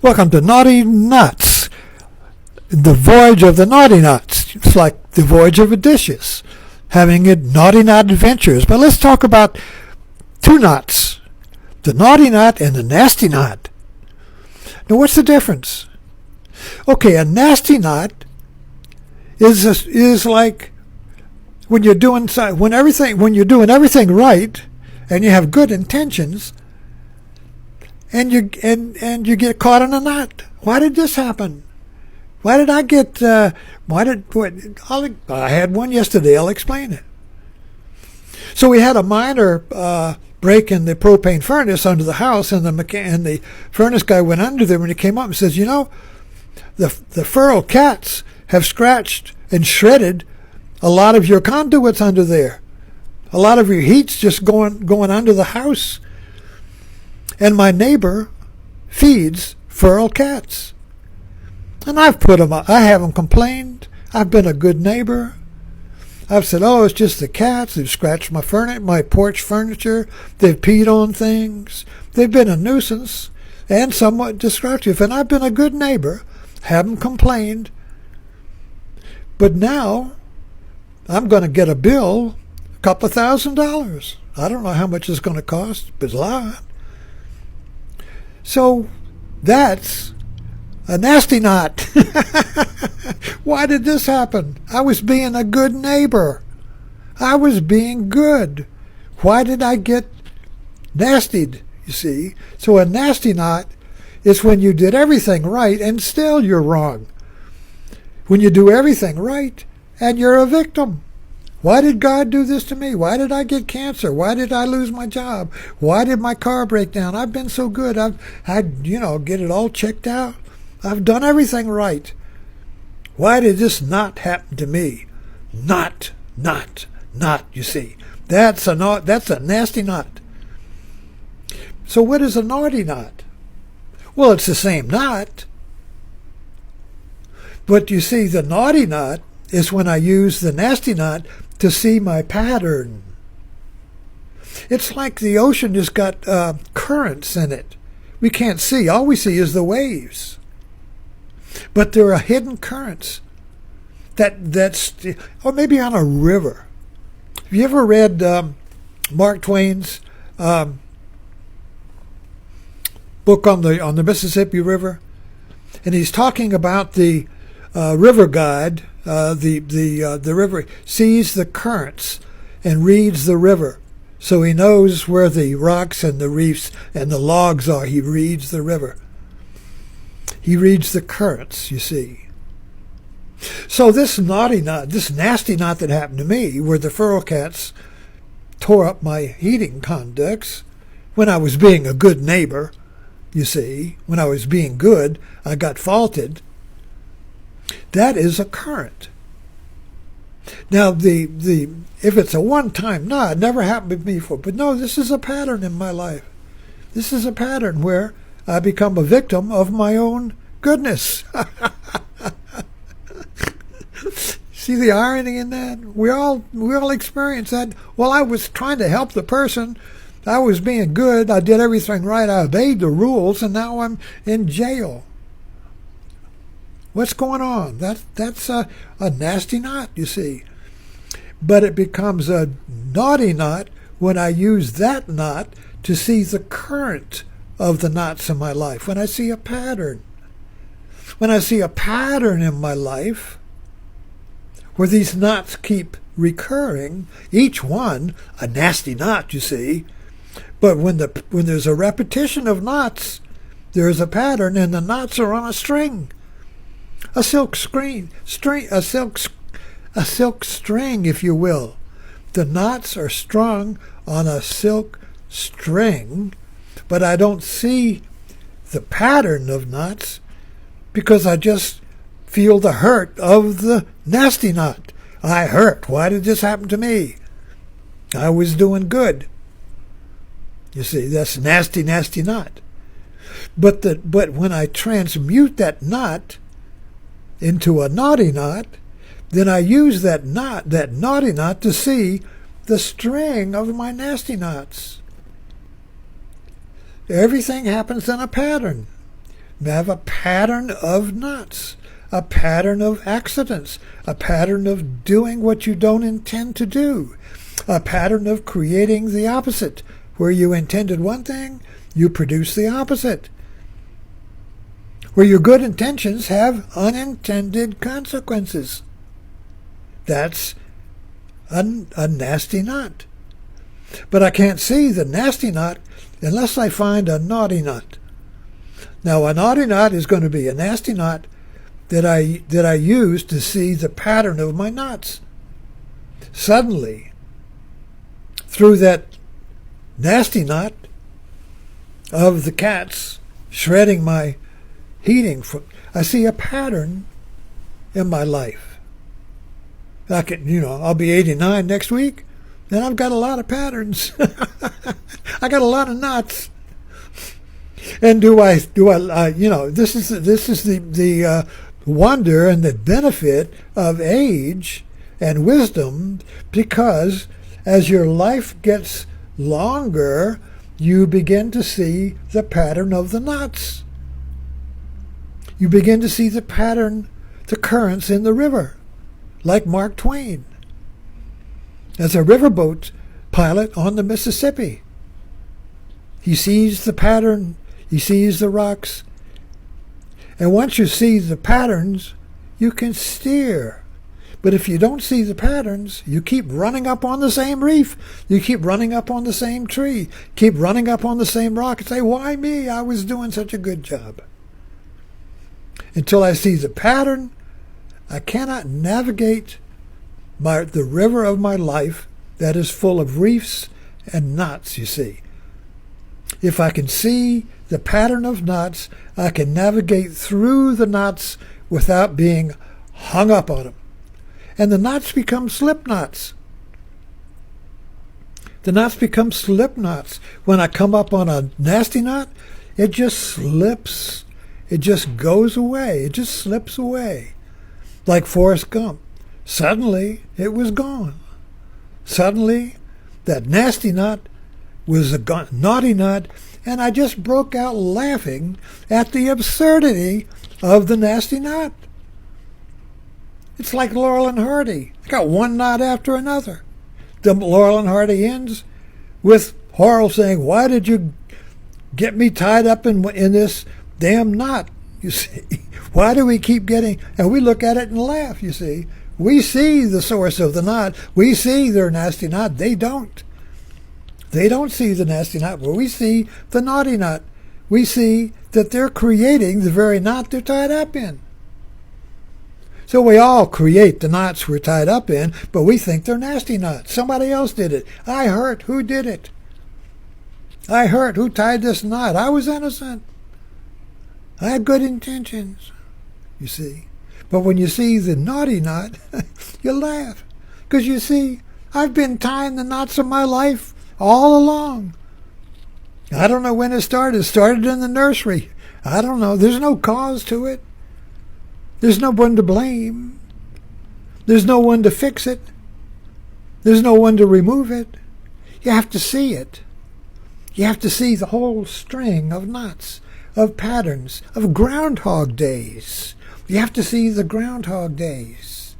Welcome to Naughty Nuts, the voyage of the naughty nuts. It's like the voyage of Odysseus, having a naughty nut adventures. But let's talk about two nuts, the naughty nut and the nasty nut. Now, what's the difference? Okay, a nasty nut is like when you're doing everything right, and you have good intentions, and you get caught in a knot. Why did this happen? Why did I get? I had one yesterday. I'll explain it. So we had a minor break in the propane furnace under the house, and the furnace guy went under there when he came up and says, the feral cats have scratched and shredded a lot of your conduits under there. A lot of your heat's just going under the house. And my neighbor feeds feral cats. And I haven't complained. I've been a good neighbor. I've said, it's just the cats. They've scratched my porch furniture. They've peed on things. They've been a nuisance and somewhat destructive. And I've been a good neighbor. Haven't complained. But now I'm going to get a bill, a couple of $1,000. I don't know how much it's going to cost, but it's a lot. So that's a nasty knot. Why did this happen? I was being a good neighbor. I was being good. Why did I get nastied, you see? So a nasty knot is when you did everything right and still you're wrong. When you do everything right and you're a victim. Why did God do this to me? Why did I get cancer? Why did I lose my job? Why did my car break down? I've been so good. I'd get it all checked out. I've done everything right. Why did this not happen to me? Not, you see. That's a nasty knot. So what is a naughty knot? Well, it's the same knot. But you see, the naughty knot is when I use the nasty knot to see my pattern. It's like the ocean has got currents in it. We can't see. All we see is the waves. But there are hidden currents or maybe on a river. Have you ever read Mark Twain's book on the Mississippi River? And he's talking about the river guide. The river sees the currents and reads the river, so he knows where the rocks and the reefs and the logs are. He reads the river. He reads the currents, you see. So this naughty knot, this nasty knot that happened to me, where the feral cats tore up my heating conducts when I was being a good neighbor, you see, when I was being good, I got faulted. That is a current. Now, if it's a one-time knot, it never happened to me before. But no, this is a pattern in my life. This is a pattern where I become a victim of my own goodness. See the irony in that? We all experience that. Well, I was trying to help the person. I was being good. I did everything right. I obeyed the rules, and now I'm in jail. What's going on? That's a nasty knot, you see. But it becomes a naughty knot when I use that knot to see the current of the knots in my life, when I see a pattern. When I see a pattern in my life where these knots keep recurring, each one a nasty knot, you see. But when there's a repetition of knots, there is a pattern, and the knots are on a string. A silk string, if you will. The knots are strung on a silk string, but I don't see the pattern of knots because I just feel the hurt of the nasty knot. I hurt. Why did this happen to me? I was doing good. You see, that's nasty knot. But when I transmute that knot into a naughty knot, then I use that naughty knot, to see the string of my nasty knots. Everything happens in a pattern. have a pattern of knots, a pattern of accidents, a pattern of doing what you don't intend to do, a pattern of creating the opposite. Where you intended one thing, you produce the opposite. Where your good intentions have unintended consequences. That's a nasty knot. But I can't see the nasty knot unless I find a naughty knot. Now, a naughty knot is going to be a nasty knot that I use to see the pattern of my knots. Suddenly, through that nasty knot of the cats shredding my heating, I see a pattern in my life. I'll be 89 next week, and I've got a lot of patterns. I got a lot of knots. And this is the wonder and the benefit of age and wisdom, because as your life gets longer, you begin to see the pattern of the knots. You begin to see the pattern, the currents in the river, like Mark Twain, as a riverboat pilot on the Mississippi. He sees the pattern, he sees the rocks, and once you see the patterns, you can steer. But if you don't see the patterns, you keep running up on the same reef. You keep running up on the same tree. Keep running up on the same rock and say, why me? I was doing such a good job. Until I see the pattern, I cannot navigate the river of my life that is full of reefs and knots, you see. If I can see the pattern of knots, I can navigate through the knots without being hung up on them. And the knots become slip knots. The knots become slip knots. When I come up on a nasty knot, it just slips. It just goes away. It just slips away. Like Forrest Gump. Suddenly, it was gone. Suddenly, that nasty knot was a naughty knot, and I just broke out laughing at the absurdity of the nasty knot. It's like Laurel and Hardy. They got one knot after another. The Laurel and Hardy ends with Laurel saying, why did you get me tied up in this damn knot? You see, why do we keep getting, and we look at it and laugh, you see. We see the source of the knot. We see their nasty knot. They don't. They don't see the nasty knot, but we see the naughty knot. We see that they're creating the very knot they're tied up in. So we all create the knots we're tied up in, but we think they're nasty knots. Somebody else did it. I hurt. Who did it? I hurt. Who tied this knot? I was innocent. I had good intentions, you see. But when you see the naughty knot, you laugh. Because you see, I've been tying the knots of my life all along. I don't know when it started. It started in the nursery. I don't know. There's no cause to it. There's no one to blame. There's no one to fix it. There's no one to remove it. You have to see it. You have to see the whole string of knots, of patterns, of Groundhog Days. You have to see the Groundhog Days.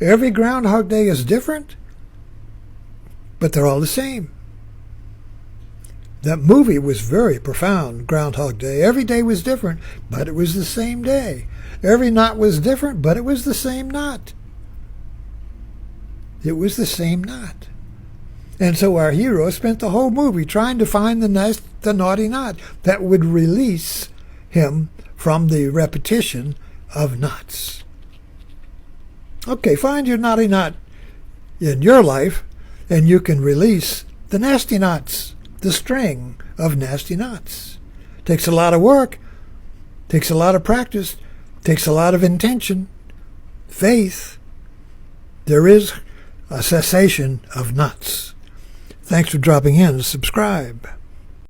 Every Groundhog Day is different, but they're all the same. That movie was very profound, Groundhog Day. Every day was different, but it was the same day. Every knot was different, but it was the same knot. It was the same knot. And so our hero spent the whole movie trying to find the naughty knot that would release him from the repetition of knots. Okay, find your naughty knot in your life, and you can release the nasty knots, the string of nasty knots. Takes a lot of work, takes a lot of practice, takes a lot of intention, faith. There is a cessation of knots. Thanks for dropping in. Subscribe.